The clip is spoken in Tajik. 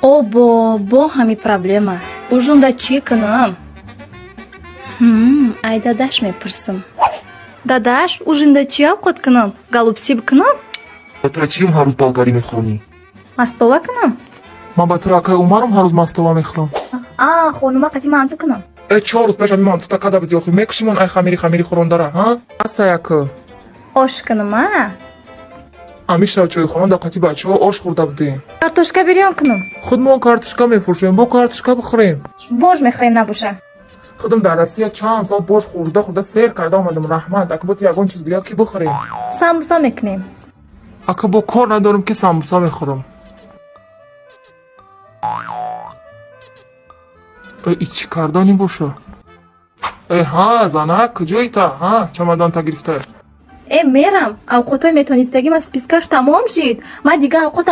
Бо ҳами проблема. Ужунда чӣ кунам? Ай дадаш мепурсам. Дадаш, ужинда чӣ овқот кунам? Голубси бикунам? Ба чиём ҳар рӯз болгарӣ мехӯрӣ? Мастова кунам? Ман ба акай Умарам ҳар рӯз мастова мехӯрам. Хонума қати манту кунам. 4 рӯз пеш ами манту такада бидиохи мекушимон ай хамири хӯрондара, ҳа? Аста яку. Ош кунам, Амиша чойхона да қати бачаҳо ош хӯрда будем. Картошка бирён кунам. Худ мо картошка мефурӯшем, бо картошка бихӯрем. Бош мехӯрем набоша. Худам дар Россия чанд сол бош хӯрда сер карда омадам, раҳмат. Ака бо ягон чиз дига ки бихӯрем. Самбуса мекунем. Ака бо кор надорам ки самбуса мехӯрам. Чӣ кардани боша? Ҳа, занак, куҷои та? Ҳа, чамаданта гирифта. Мерам. Авқотҳои метонистагима спискаш тамом шид. Ман дига авқотам